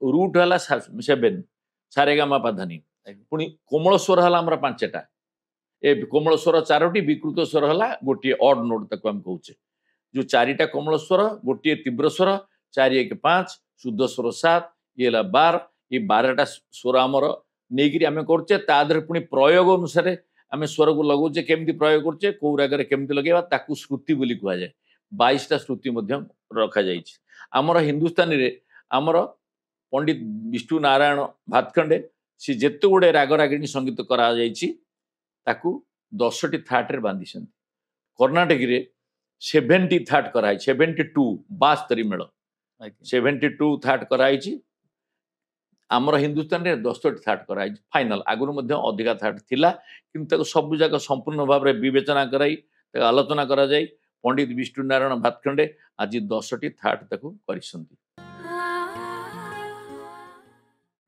root है 7 सारेगामा पाधानी पुणी कोमल स्वर है आम 5टा ए कोमल स्वर 4टी विकृत स्वर है गोटे ऑड नोट तक हम कहूचे जो 4टा कोमल स्वर गोटे तीव्र स्वर 4 1 5 शुद्ध स्वर 7 ये 12 ये 12टा स्वर आमर नहीं आम करे तादर पुणी प्रयोग अनुसार आम स्वर को लगौचे केमती प्रयोग करचे कौ रागर केमती लगेगा ताकू श्रुति बोली कह जाए 22टा श्रुति रखा जाइए आमर हिंदुस्तानी रे आमर पंडित विष्णु नारायण भातखंडे सी जेते गुड़े राग रागिणी संगीत करा जाइछि ताकू 10टी थाट रे बांधी कर्णाटक रे 70 थाट कराई 72 72 मेल 72 थाट कराई आमर हिंदुस्तान रे 10टी थाट कराई फाइनल आगुर मध्य अधिका थाट थिला किंतु सब जाक संपूर्ण भाव रे विवेचना कराई आलोचना करा जाय पंडित विष्णु नारायण भातखंडे आज 10टी थाट ताकू करिसंती